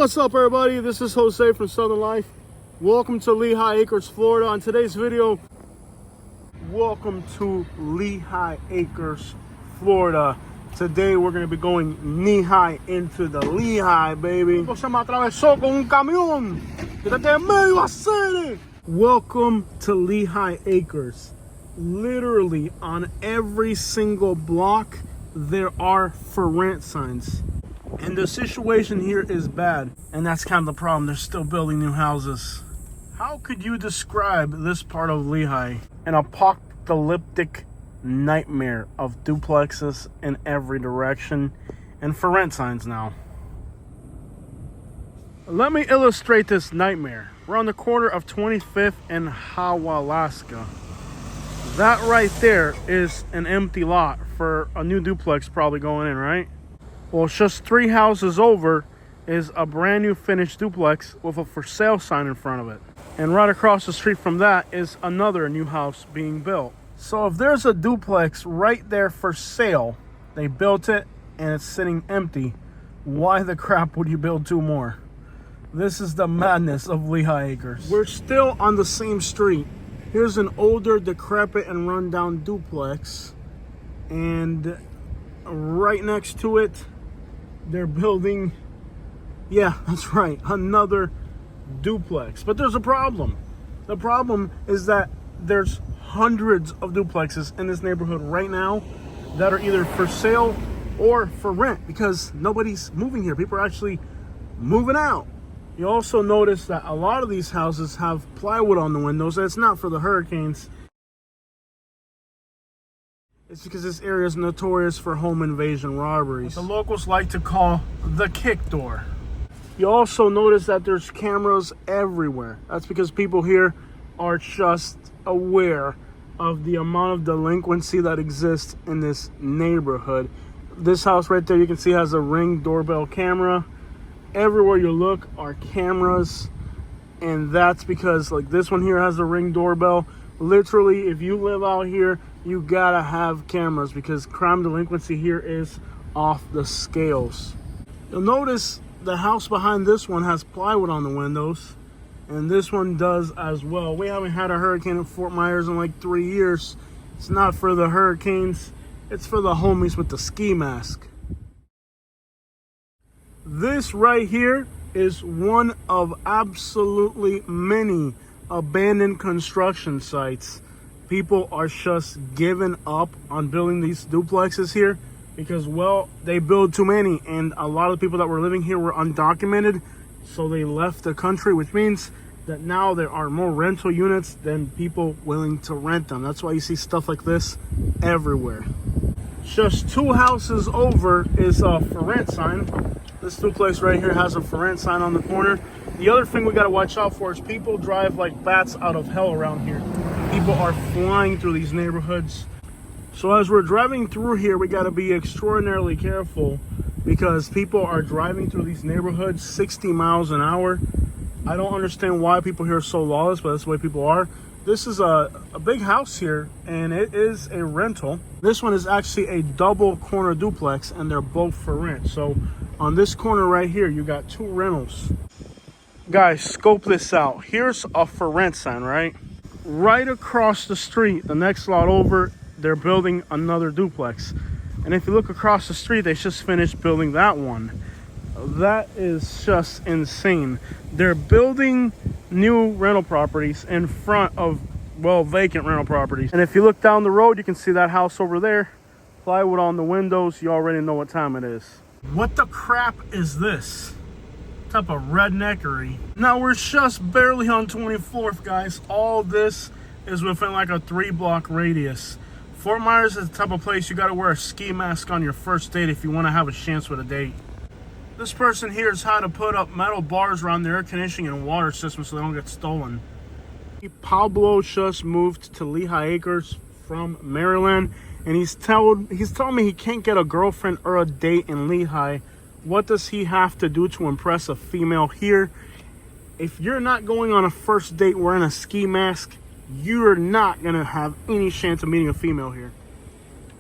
What's up, everybody? This is Jose from Southern Life. Welcome to Lehigh Acres, Florida. On today's video, welcome to Lehigh Acres, Florida. Today we're going to be going knee-high into the Lehigh, baby. Se me atravesó con un camión. Quítate en medio, hacer. Welcome to Lehigh Acres. Literally on every single block there are for rent signs. And the situation here is bad. And that's kind of the problem. They're still building new houses. How could you describe this part of Lehigh? An apocalyptic nightmare of duplexes in every direction and for rent signs now. Let me illustrate this nightmare. We're on the corner of 25th and Hawalaska. That right there is an empty lot for a new duplex probably going in, right? Well, just 3 houses over is a brand new finished duplex with a for sale sign in front of it. And right across the street from that is another new house being built. So if there's a duplex right there for sale, they built it and it's sitting empty, why the crap would you build 2 more? This is the madness of Lehigh Acres. We're still on the same street. Here's an older, decrepit, and rundown duplex. And right next to it, they're building, yeah, that's right, another duplex. But there's a problem. The problem is that there's hundreds of duplexes in this neighborhood right now that are either for sale or for rent because nobody's moving here. People are actually moving out. You also notice that a lot of these houses have plywood on the windows. That's not for the hurricanes. It's because this area is notorious for home invasion robberies. What the locals like to call the kick door. You also notice that there's cameras everywhere. That's because people here are just aware of the amount of delinquency that exists in this neighborhood. This house right there, you can see, has a Ring doorbell camera. Everywhere you look are cameras, and that's because, like, this one here has a Ring doorbell. Literally, if you live out here, you gotta have cameras because crime delinquency here is off the scales. You'll notice the house behind this one has plywood on the windows, and this one does as well. We haven't had a hurricane in Fort Myers in like 3 years. It's not for the hurricanes, it's for the homies with the ski mask. This right here is one of absolutely many abandoned construction sites. People are just giving up on building these duplexes here because, well, they build too many, and a lot of the people that were living here were undocumented, so they left the country, which means that now there are more rental units than people willing to rent them. That's why you see stuff like this everywhere. Just 2 houses over is a for rent sign. This duplex right here has a for rent sign on the corner. The other thing we got to watch out for is people drive like bats out of hell around here. People are flying through these neighborhoods. So as we're driving through here, we got to be extraordinarily careful because people are driving through these neighborhoods 60 miles an hour. I don't understand why people here are so lawless, but that's the way people are. This is a big house here, and it is a rental. This one is actually a double corner duplex, and they're both for rent. So on this corner right here, you got 2 rentals. Guys, scope this out. Here's a for rent sign, right? Right across the street, the next lot over, they're building another duplex. And if you look across the street, they just finished building that one. That is just insane. They're building new rental properties in front of, well, vacant rental properties. And if you look down the road, you can see that house over there. Plywood on the windows. You already know what time it is. What the crap is this? Type of redneckery. Now we're just barely on 24th, guys. All this is within like a 3-block radius. Fort Myers is the type of place you got to wear a ski mask on your first date if you want to have a chance with a date. This person here has had to put up metal bars around their air conditioning and water system so they don't get stolen. Pablo just moved to Lehigh Acres from Maryland, and he's telling me he can't get a girlfriend or a date in Lehigh. What does he have to do to impress a female here? If you're not going on a first date wearing a ski mask, you're not going to have any chance of meeting a female here.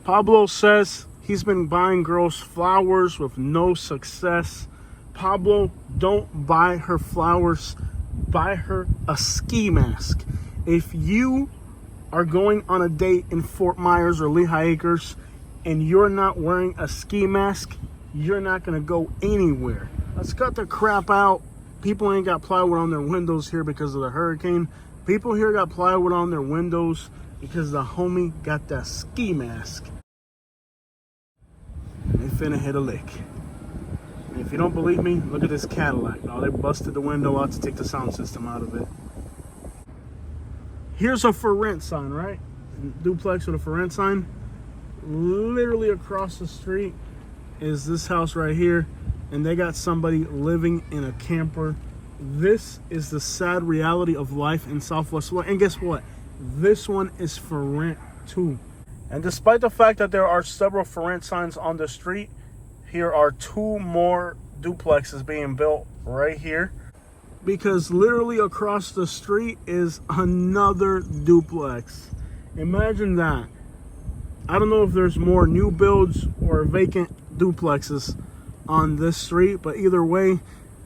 Pablo says he's been buying girls flowers with no success. Pablo, don't buy her flowers. Buy her a ski mask. If you are going on a date in Fort Myers or Lehigh Acres and you're not wearing a ski mask, you're not going to go anywhere. Let's cut the crap out. People ain't got plywood on their windows here because of the hurricane. People here got plywood on their windows because the homie got that ski mask. They finna hit a lick. And if you don't believe me, look at this Cadillac. Oh, they busted the window out to take the sound system out of it. Here's a for rent sign, right? Duplex with a for rent sign. Literally across the street is this house right here, and they got somebody living in a camper. This is the sad reality of life in Southwest Florida. And guess what? This one is for rent too. And despite the fact that there are several for rent signs on the street, here are 2 more duplexes being built right here, because literally across the street is another duplex. Imagine that. I don't know if there's more new builds or vacant duplexes on this street, but either way,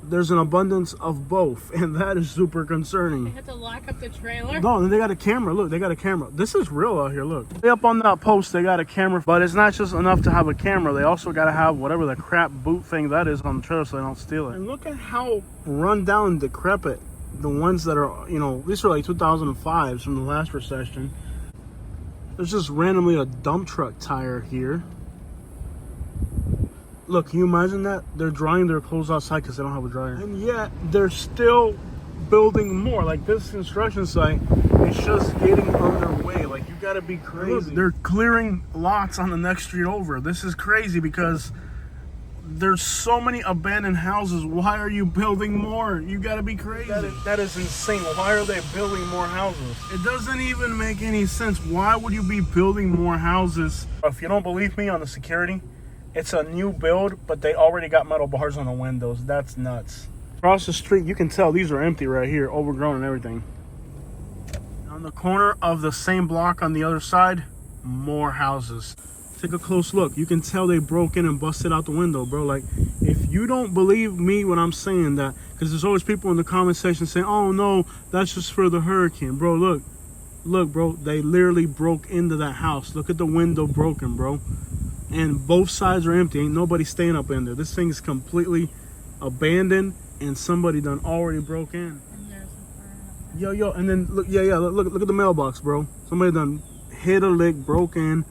there's an abundance of both, and that is super concerning. They had to lock up the trailer. No, and they got a camera. Look, they got a camera. This is real out here. Look, way up on that post, they got a camera. But it's not just enough to have a camera. They also got to have whatever the crap boot thing that is on the trailer so they don't steal it. And look at how run down and decrepit the ones that are, you know, these are like 2005s from the last recession. There's just randomly a dump truck tire here. Look, can you imagine that? They're drying their clothes outside because they don't have a dryer. And yet, they're still building more. Like, this construction site is just getting underway. Like, you gotta be crazy. Look, they're clearing lots on the next street over. This is crazy because there's so many abandoned houses. Why are you building more? You gotta be crazy. That is insane. Why are they building more houses? It doesn't even make any sense. Why would you be building more houses? If you don't believe me on the security, it's a new build, but they already got metal bars on the windows. That's nuts. Across the street, you can tell these are empty right here, overgrown and everything. On the corner of the same block on the other side, more houses. Take a close look. You can tell they broke in and busted out the window, bro. Like, if you don't believe me when I'm saying that, because there's always people in the comment section saying, oh no, that's just for the hurricane. Bro, look, bro, they literally broke into that house. Look at the window broken, bro. And both sides are empty. Ain't nobody staying up in there. This thing is completely abandoned, and somebody done already broke in. And there's a fire. Yo, and then look, look at the mailbox, bro. Somebody done hit a lick, broke in,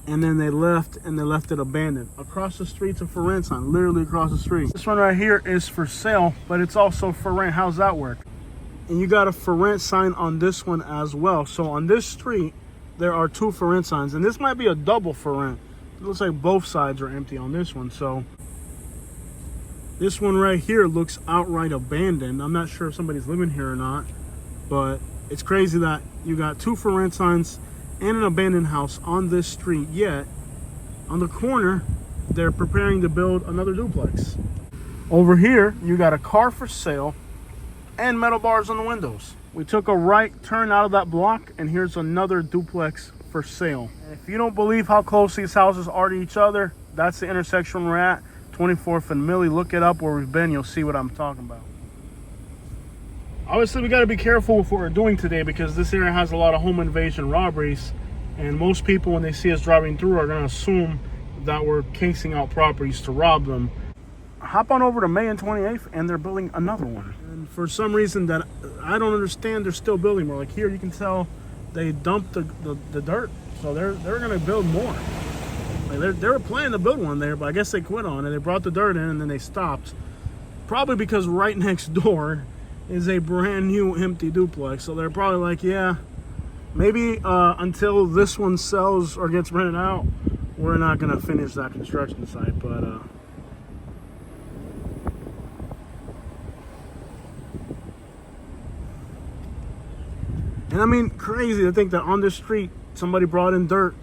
and then they left, and they left it abandoned. Across the street's a for rent sign, literally across the street. This one right here is for sale, but it's also for rent. How's that work? And you got a for rent sign on this one as well. So on this street, there are 2 for rent signs, and this might be a double for rent. It looks like both sides are empty on this one. So this one right here looks outright abandoned. I'm not sure if somebody's living here or not, but it's crazy that you got 2 for rent signs and an abandoned house on this street, yet on the corner they're preparing to build another duplex. Over here you got a car for sale and metal bars on the windows. We took a right turn out of that block, and here's another duplex for sale. And if you don't believe how close these houses are to each other, that's the intersection we're at, 24th and Millie. Look it up where we've been, you'll see what I'm talking about. Obviously, we got to be careful with what we're doing today because this area has a lot of home invasion robberies, and most people, when they see us driving through, are going to assume that we're casing out properties to rob them. Hop on over to May and 28th, and they're building another one. And for some reason that I don't understand, they're still building more. Like here, you can tell they dumped the dirt, so they're going to build more. Like they were planning to build one there, but I guess they quit on it. They brought the dirt in, and then they stopped. Probably because right next door is a brand new empty duplex, so they're probably like, yeah, maybe until this one sells or gets rented out, we're not going to finish that construction site. But and I mean, crazy to think that on this street somebody brought in dirt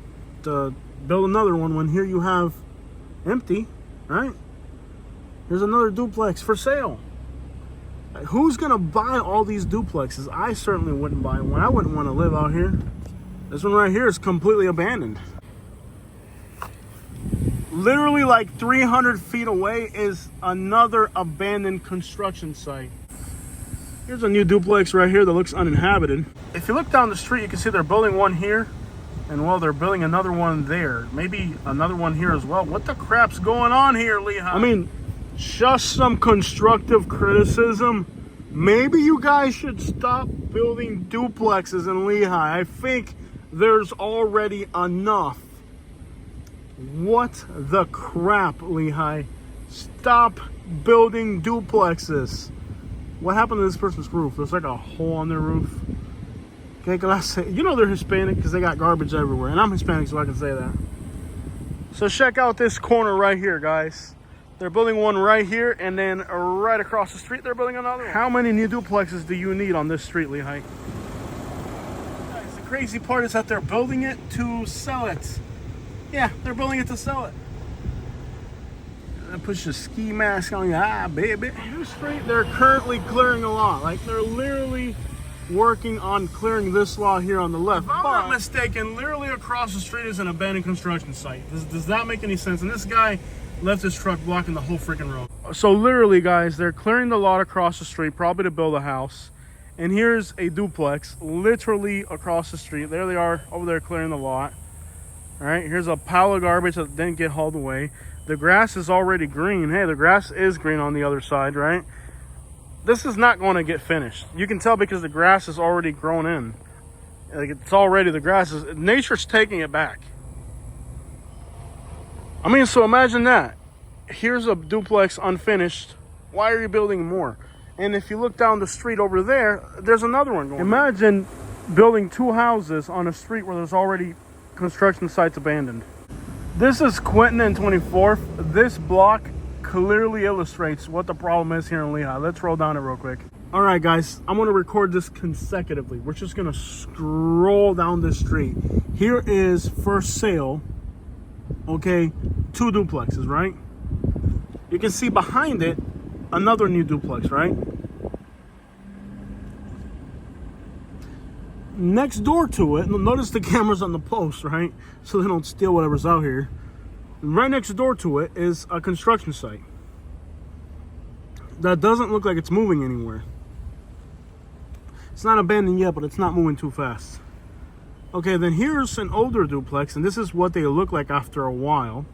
to build another one when here you have empty, right? Here's another duplex for sale. Like, who's gonna buy all these duplexes? I certainly wouldn't buy one. I wouldn't want to live out here. This one right here is completely abandoned. Literally like 300 feet away is another abandoned construction site. Here's a new duplex right here that looks uninhabited. If you look down the street, you can see they're building one here, and well, they're building another one there. Maybe another one here as well. What the crap's going on here, Lehigh? I mean, just some constructive criticism. Maybe you guys should stop building duplexes in Lehigh. I think there's already enough. What the crap, Lehigh? Stop building duplexes. What happened to this person's roof? There's like a hole on their roof. Okay, you know they're Hispanic because they got garbage everywhere. And I'm Hispanic, so I can say that. So check out this corner right here, guys. They're building one right here, and then right across the street, they're building another one. How many new duplexes do you need on this street, Lehigh? Guys, the crazy part is that they're building it to sell it. Yeah, they're building it to sell it. Push the ski mask on you, baby. On this street, they're currently clearing a lot. Like, they're literally working on clearing this lot here on the left. If I'm not mistaken, literally across the street is an abandoned construction site. Does that make any sense? And this guy left his truck blocking the whole freaking road. So literally, guys, they're clearing the lot across the street, probably to build a house. And here's a duplex, literally across the street. There they are, over there clearing the lot. All right, here's a pile of garbage that didn't get hauled away. The grass is already green. Hey, the grass is green on the other side, right? This is not going to get finished. You can tell because the grass is already grown in. Like, it's already, the grass is, nature's taking it back. I mean, so imagine that. Here's a duplex unfinished. Why are you building more? And if you look down the street over there, there's another one going. Imagine building two houses on a street where there's already construction sites abandoned. This is Quentin and 24th. This block clearly illustrates what the problem is here in Lehigh. Let's roll down it real quick. All right, guys, I'm going to record this consecutively. We're just going to scroll down this street. Here is for sale, okay, two duplexes, right? You can see behind it another new duplex, right? Next door to it, notice the cameras on the post, right? So they don't steal whatever's out here. Right next door to it is a construction site that doesn't look like it's moving anywhere. It's not abandoned yet, but it's not moving too fast. Okay, then here's an older duplex, and this is what they look like after a while.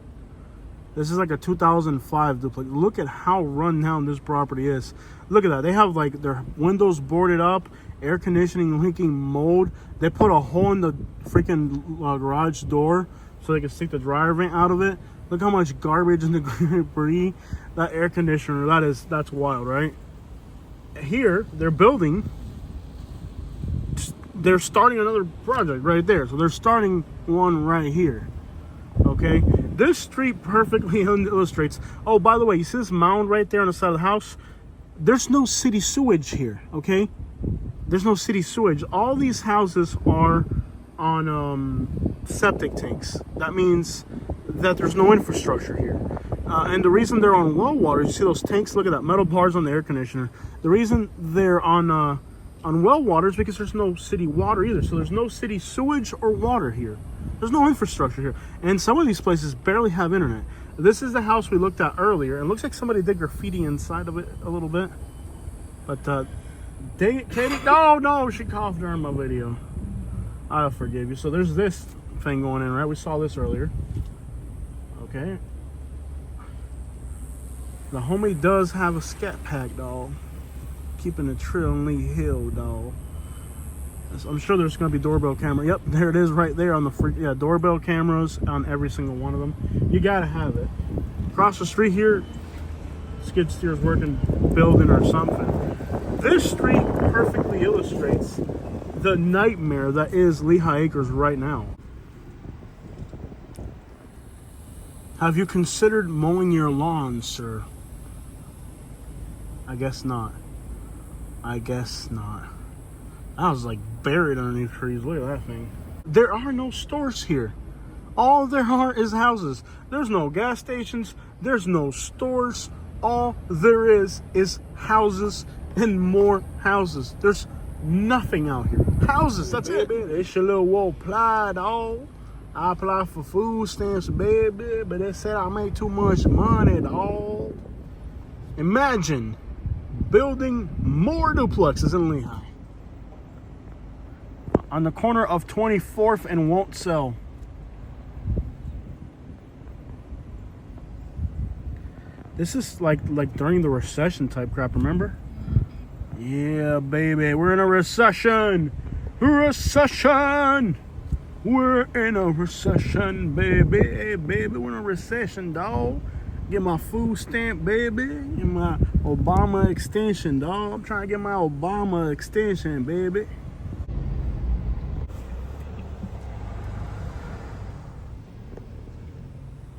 This is like a 2005 duplex. Look at how run down this property is. Look at that. They have like their windows boarded up, air conditioning leaking mold. They put a hole in the freaking garage door so they can stick the dryer vent out of it. Look how much garbage and debris. That air conditioner, that's wild, right? Here, they're building. They're starting another project right there. So they're starting one right here. Okay, this street perfectly illustrates. Oh, by the way, you see this mound right there on the side of the house? There's no city sewage here, okay? There's no city sewage. All these houses are on septic tanks. That means that there's no infrastructure here. And the reason they're on well water, you see those tanks? Look at that, metal bars on the air conditioner. The reason they're on well water is because there's no city water either. So there's no city sewage or water here. There's no infrastructure here. And some of these places barely have internet. This is the house we looked at earlier. It looks like somebody did graffiti inside of it a little bit. But, dang it, Katie. No, she coughed during my video. I'll forgive you. So there's this thing going in, right? We saw this earlier. Okay. The homie does have a scat pack, dog. Keeping it true on Lee Hill, dog. I'm sure there's going to be doorbell camera. Yep, there it is right there on the doorbell cameras on every single one of them. You got to have it. Across the street here, skid steer's working, building or something. This street perfectly illustrates the nightmare that is Lehigh Acres right now. Have you considered mowing your lawn, sir? I guess not. I guess not. I was like buried underneath trees. Look at that thing. There are no stores here. All there are is houses. There's no gas stations. There's no stores. All there is houses and more houses. There's nothing out here. Houses, that's it. It's your little wool ply, dog. I applied for food stamps, baby, but they said I made too much money, dog. Imagine building more duplexes in Lehigh. On the corner of 24th and Won't Sell. This is like during the recession type crap, remember? Yeah, baby, we're in a recession. Recession. We're in a recession, baby. Hey, baby, we're in a recession, dog. Get my food stamp, baby. Get my Obama extension, dog. I'm trying to get my Obama extension, baby.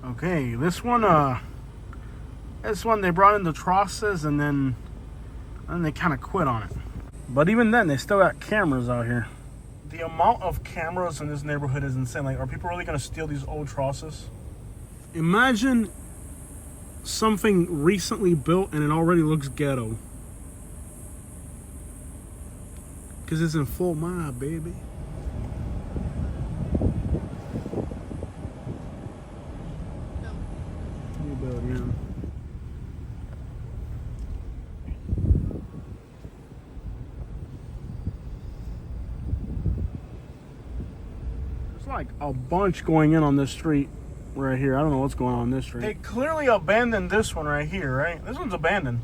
Okay, this one they brought in the trusses and then they kind of quit on it. But even then, they still got cameras out here. The amount of cameras in this neighborhood is insane. Like, are people really gonna steal these old trusses? Imagine something recently built and it already looks ghetto. Cause it's in full mob, baby. New build, yeah. Like a bunch going in on this street right here. I don't know what's going on this street. They clearly abandoned this one right here, right? This one's abandoned.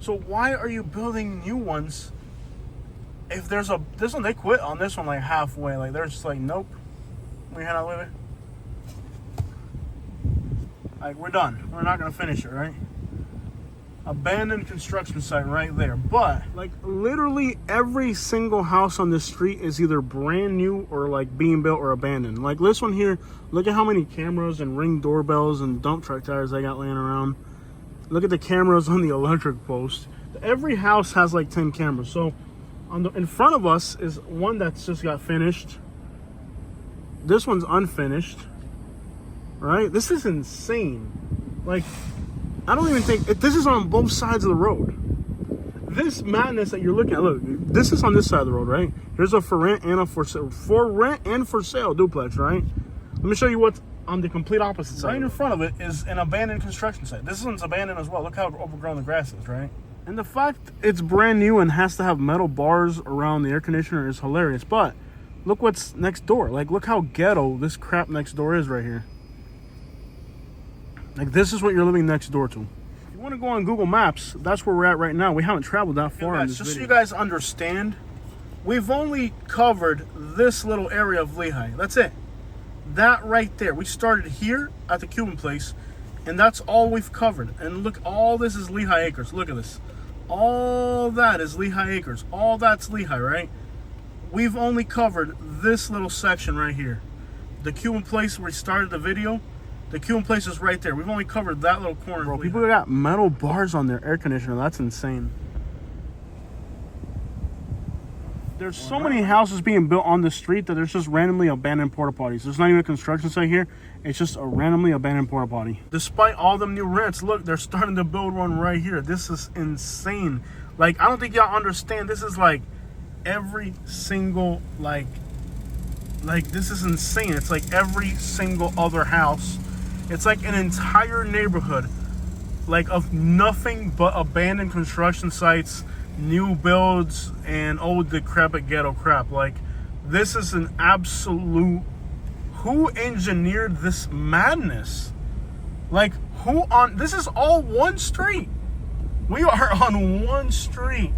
So why are you building new ones if there's this one? They quit on this one like halfway. Like they're just like, nope, we cannot live it. Like we're done. We're not gonna finish it, right? Abandoned construction site right there. But like literally every single house on this street is either brand new or like being built or abandoned. Like this one here, look at how many cameras and Ring doorbells and dump truck tires they got laying around. Look at the cameras on the electric post. Every house has like 10 cameras. So in front of us is one that's just got finished. This one's unfinished, right? This is insane. Like, I don't even think this is on both sides of the road. This madness that you're looking at, look, this is on this side of the road, right? There's a for rent and a for rent and for sale duplex, right? Let me show you what's on the complete opposite side. Right in front of it is an abandoned construction site. This one's abandoned as well. Look how overgrown the grass is, right? And the fact it's brand new and has to have metal bars around the air conditioner is hilarious. But look what's next door. Like, look how ghetto this crap next door is right here. Like, this is what you're living next door to. If you want to go on Google Maps, that's where we're at right now. We haven't traveled that far in this video. Just so you guys understand, we've only covered this little area of Lehigh. That's it. That right there. We started here at the Cuban place, and that's all we've covered. And look, all this is Lehigh Acres. Look at this. All that is Lehigh Acres. All that's Lehigh, right? We've only covered this little section right here. The Cuban place where we started the video, the Cuban place is right there. We've only covered that little corner. Bro, people got metal bars on their air conditioner. That's insane. There's so many houses being built on the street that there's just randomly abandoned porta potties. There's not even a construction site here. It's just a randomly abandoned porta potty. Despite all them new rents, look, they're starting to build one right here. This is insane. Like, I don't think y'all understand. This is like every single, like this is insane. It's like every single other house. It's like an entire neighborhood, like of nothing but abandoned construction sites, new builds, and old decrepit ghetto crap. Like, this is an absolute, who engineered this madness? Like, this is all one street. We are on one street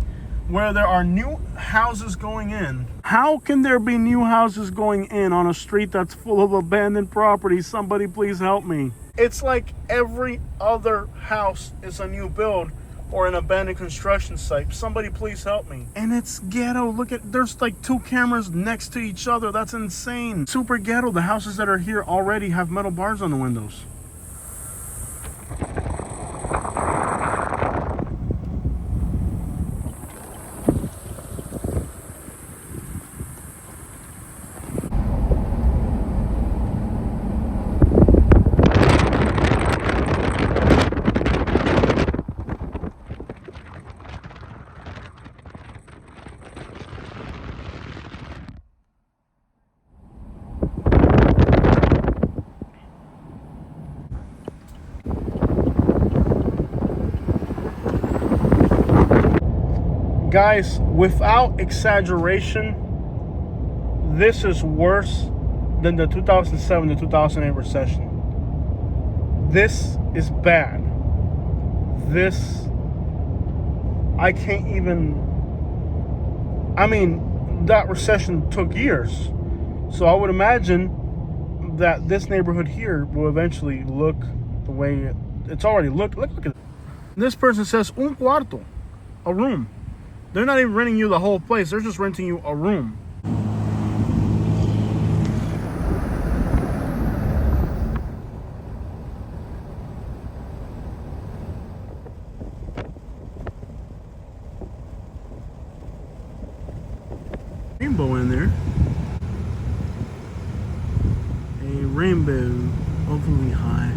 where there are new houses going in. How can there be new houses going in on a street that's full of abandoned property? Somebody please help me. It's like every other house is a new build or an abandoned construction site. Somebody please help me. And it's ghetto. Look at, there's like 2 cameras next to each other. That's insane. Super ghetto. The houses that are here already have metal bars on the windows. Guys, without exaggeration, this is worse than the 2007 to 2008 recession. This is bad. This, I can't even, I mean, that recession took years. So I would imagine that this neighborhood here will eventually look the way it's already looked. Look at it. This person says un cuarto, a room. They're not even renting you the whole place. They're just renting you a room. Rainbow in there. A rainbow, overly high.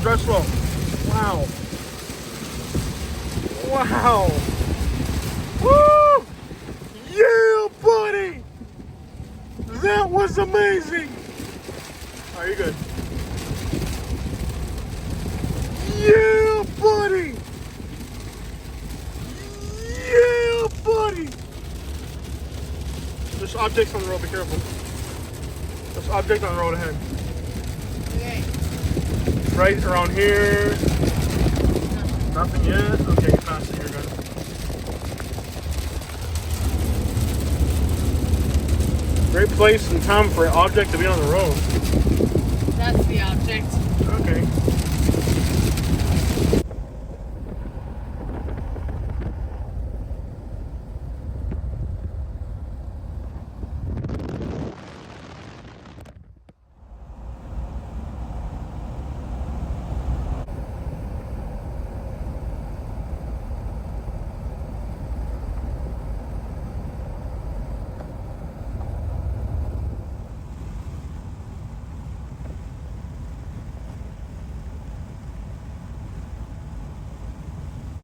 Drive slow. Wow. Wow. Woo! Yeah, buddy! That was amazing! Are you good? Yeah, buddy! Yeah, buddy! There's objects on the road, be careful. There's objects on the road ahead. Okay. Right around here. Nothing yet. Okay, you passed it. You're good. Great place and time for an object to be on the road. That's the object. Okay.